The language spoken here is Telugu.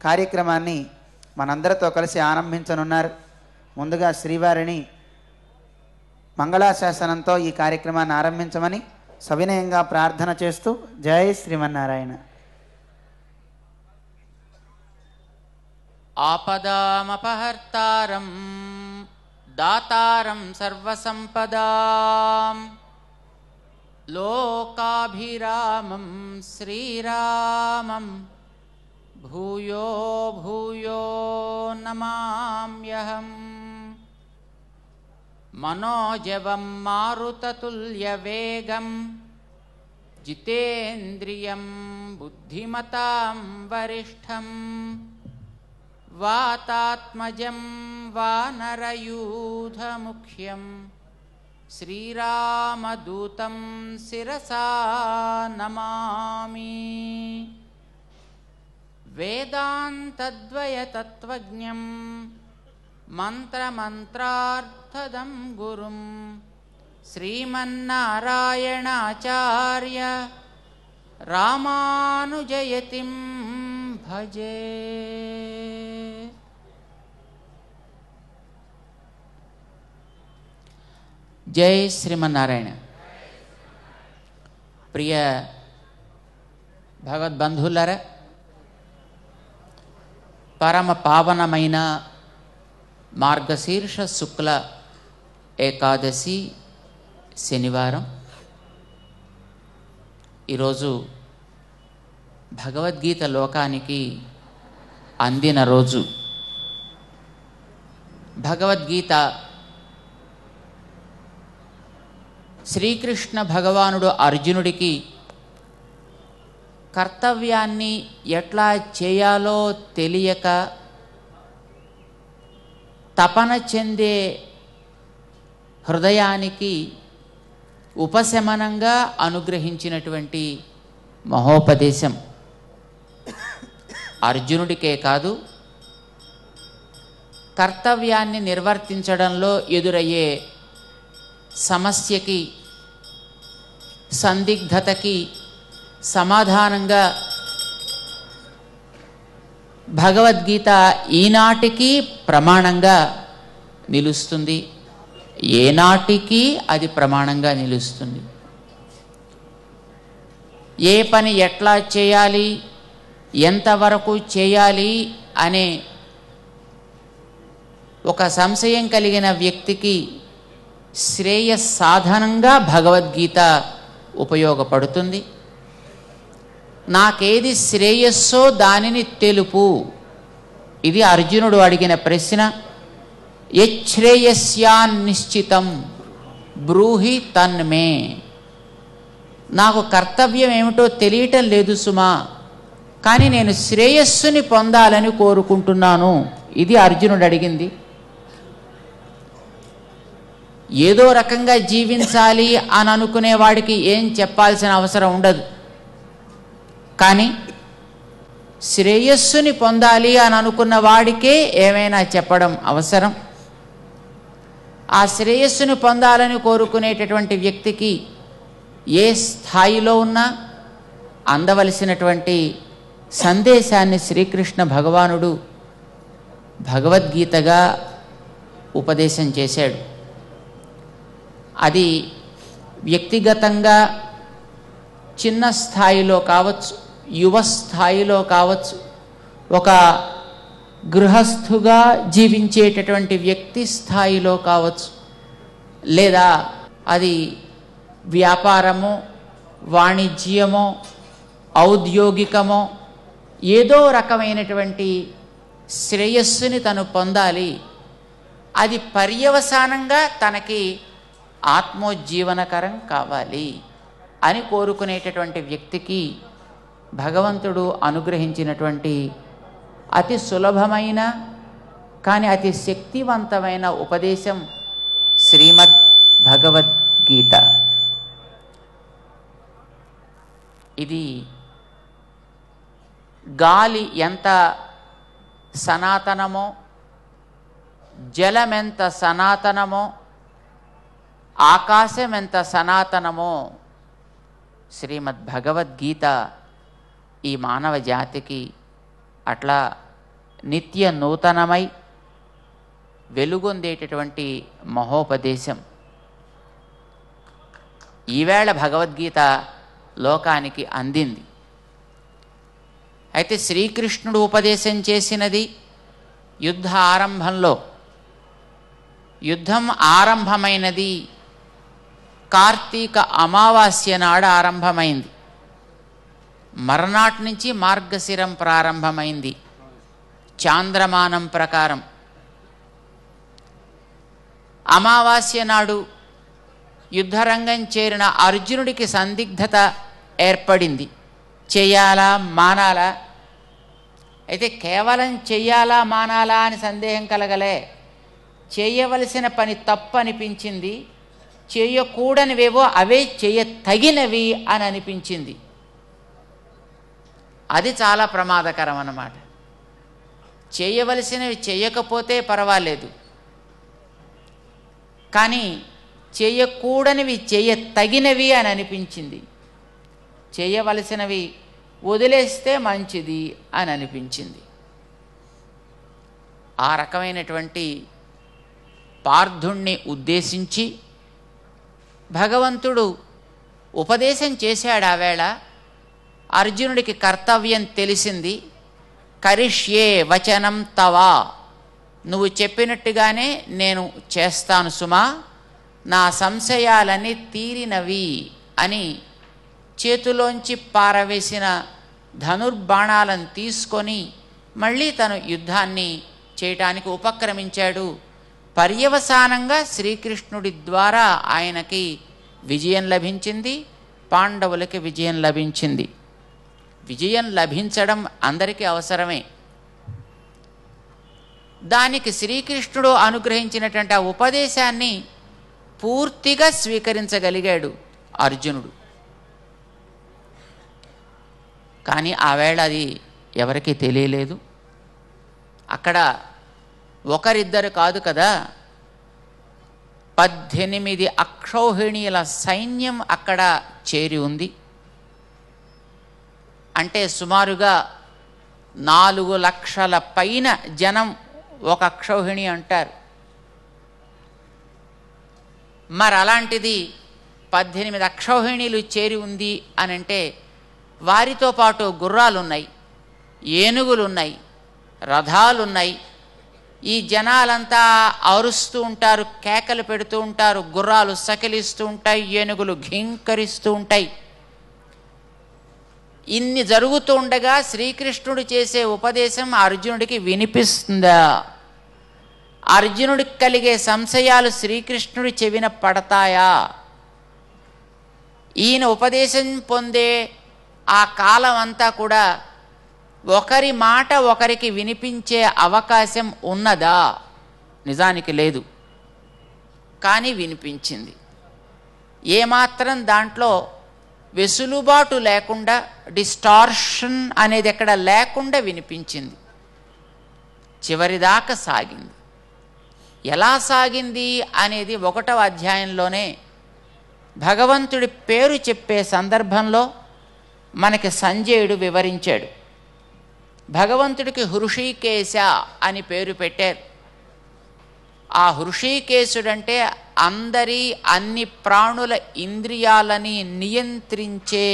కార్యక్రమాన్ని మనందరితో కలిసి ఆరంభించనున్నారు. ముందుగా శ్రీవారిని మంగళాశాసనంతో ఈ కార్యక్రమాన్ని ఆరంభించమని సవినయంగా ప్రార్థన చేస్తూ జై శ్రీమన్నారాయణ. ఆపదామపహర్తారం దాతారం సర్వసంపదాం లోకాభిరామం శ్రీరామం భూయో భూయో నమామ్యహం. మనోజవం మారుతతుల్యవేగం జితేంద్రియం బుద్ధిమతాం వరిష్టం వాతాత్మజం వానరయూధముఖ్యం శ్రీరామదూతం శిరసా నమామి. వేదాంతద్వయతత్వజ్ఞం మంత్రమంత్రార్థదం గురుం శ్రీమన్నారాయణాచార్య రామానుజయతిం భజే. జై శ్రీమన్నారాయణ. ప్రియ భగవద్బంధువులారా, పరమ పావనమైన మార్గశీర్ష శుక్ల ఏకాదశి శనివారం. ఈరోజు భగవద్గీత లోకానికి అందిన రోజు. భగవద్గీత శ్రీకృష్ణ భగవానుడు అర్జునుడికి కర్తవ్యాన్ని ఎట్లా చేయాలో తెలియక తపన చెందే హృదయానికి ఉపశమనంగా అనుగ్రహించినటువంటి మహోపదేశం. అర్జునుడికే కాదు, కర్తవ్యాన్ని నిర్వర్తించడంలో ఎదురయ్యే సమస్యకి, సందిగ్ధతకి సమాధానంగా భగవద్గీత ఈనాటికి ప్రమాణంగా నిలుస్తుంది. ఏనాటికి అది ప్రమాణంగా నిలుస్తుంది. ఏ పని ఎట్లా చేయాలి, ఎంతవరకు చేయాలి అనే ఒక సంశయం కలిగిన వ్యక్తికి శ్రేయస్సాధనంగా భగవద్గీత ఉపయోగపడుతుంది. నాకేది శ్రేయస్సో దానిని తెలుపు. ఇది అర్జునుడు అడిగిన ప్రశ్న. యశ్రేయస్యాన్నిశ్చితం బ్రూహి తన్మే. నాకు కర్తవ్యం ఏమిటో తెలియటం లేదు సుమా, కానీ నేను శ్రేయస్సుని పొందాలని కోరుకుంటున్నాను. ఇది అర్జునుడు అడిగింది. ఏదో రకంగా జీవించాలి అని అనుకునేవాడికి ఏం చెప్పాల్సిన అవసరం ఉండదు. కానీ శ్రేయస్సుని పొందాలి అని అనుకున్న వాడికే ఏమైనా చెప్పడం అవసరం. ఆ శ్రేయస్సుని పొందాలని కోరుకునేటటువంటి వ్యక్తికి ఏ స్థాయిలో ఉన్నా అందవలసినటువంటి సందేశాన్ని శ్రీకృష్ణ భగవానుడు భగవద్గీతగా ఉపదేశం చేశాడు. అది వ్యక్తిగతంగా చిన్న స్థాయిలో కావచ్చు, యువ స్థాయిలో కావచ్చు, ఒక గృహస్థుగా జీవించేటటువంటి వ్యక్తి స్థాయిలో కావచ్చు, లేదా అది వ్యాపారమో వాణిజ్యమో ఔద్యోగికమో ఏదో రకమైనటువంటి శ్రేయస్సుని తను పొందాలి. అది పర్యవసానంగా తనకి ఆత్మోజ్జీవనకరం కావాలి అని కోరుకునేటటువంటి వ్యక్తికి భగవంతుడు అనుగ్రహించినటువంటి అతి సులభమైన కానీ అతి శక్తివంతమైన ఉపదేశం శ్రీమద్ భగవద్గీత. ఇది గాలి ఎంత సనాతనమో, జలమెంత సనాతనమో, ఆకాశం ఎంత సనాతనమో శ్రీమద్ భగవద్గీత ఈ మానవ జాతికి అట్లా నిత్య నూతనమై వెలుగొందేటటువంటి మహోపదేశం. ఈవేళ భగవద్గీత లోకానికి అందింది. అయితే శ్రీకృష్ణుడు ఉపదేశం చేసినది యుద్ధ ఆరంభంలో. యుద్ధం ఆరంభమైనది కార్తీక అమావాస్య నాడు ఆరంభమైంది. మర్నాటి నుంచి మార్గశిరం ప్రారంభమైంది చాంద్రమానం ప్రకారం. అమావాస్య నాడు యుద్ధరంగం చేరిన అర్జునుడికి సందిగ్ధత ఏర్పడింది. చెయ్యాలా మానాలా? అయితే కేవలం చెయ్యాలా మానాలా అని సందేహం కలగలే. చేయవలసిన పని తప్పు అనిపించింది, చేయకూడనివేవో అవే చేయతగినవి అని అనిపించింది. అది చాలా ప్రమాదకరం అన్నమాట. చేయవలసినవి చేయకపోతే పర్వాలేదు, కానీ చేయకూడనివి చేయతగినవి అని అనిపించింది. చేయవలసినవి వదిలేస్తే మంచిది అని అనిపించింది. ఆ రకమైనటువంటి పార్థుణ్ణి ఉద్దేశించి భగవంతుడు ఉపదేశం చేశాడు. ఆ వేళ అర్జునుడికి కర్తవ్యం తెలిసింది. కరిష్యే వచనం తవా, నువ్వు చెప్పినట్టుగానే నేను చేస్తాను సుమా, నా సంశయాలన్నీ తీరినవి అని చేతిలోంచి పారవేసిన ధనుర్బాణాలను తీసుకొని మళ్ళీ తను యుద్ధాన్ని చేయటానికి ఉపక్రమించాడు. పర్యవసానంగా శ్రీకృష్ణుడి ద్వారా ఆయనకి విజయం లభించింది, పాండవులకి విజయం లభించింది. విజయం లభించడం అందరికీ అవసరమే. దానికి శ్రీకృష్ణుడు అనుగ్రహించినటువంటి ఆ ఉపదేశాన్ని పూర్తిగా స్వీకరించగలిగాడు అర్జునుడు. కానీ ఆవేళ అది ఎవరికీ తెలియలేదు. అక్కడ ఒకరిద్దరు కాదు కదా, 18 అక్షౌహిణీల సైన్యం అక్కడ చేరి ఉంది. అంటే సుమారుగా 4 లక్షల పైన జనం ఒక అక్షౌహిణి అంటారు. మరి అలాంటిది 18 అక్షౌహిణీలు చేరి ఉంది అని అంటే వారితో పాటు గుర్రాలున్నాయి, ఏనుగులున్నాయి, రథాలున్నాయి. ఈ జనాలంతా అరుస్తూ ఉంటారు, కేకలు పెడుతూ ఉంటారు, గుర్రాలు సకిలిస్తూ ఉంటాయి, ఏనుగులు ఘీంకరిస్తూ ఉంటాయి. ఇన్ని జరుగుతూ ఉండగా శ్రీకృష్ణుడు చేసే ఉపదేశం అర్జునుడికి వినిపిస్తుందా? అర్జునుడికి కలిగే సంశయాలు శ్రీకృష్ణుడి చెవిన పడతాయా? ఈయన ఉపదేశం పొందే ఆ కాలం అంతా కూడా ఒకరి మాట ఒకరికి వినిపించే అవకాశం ఉన్నదా? నిజానికి లేదు, కానీ వినిపించింది. ఏమాత్రం దాంట్లో వెసులుబాటు లేకుండా, డిస్టార్షన్ అనేది ఎక్కడ లేకుండా వినిపించింది. చివరిదాకా సాగింది. ఎలా సాగింది అనేది 1వ అధ్యాయంలోనే భగవంతుడి పేరు చెప్పే సందర్భంలో మనకి సంజయుడు వివరించాడు. భగవంతుడికి హృషీకేశ అని పేరు పెట్టారు. ఆ హృషీకేశుడంటే అన్ని ప్రాణుల ఇంద్రియాలని నియంత్రించే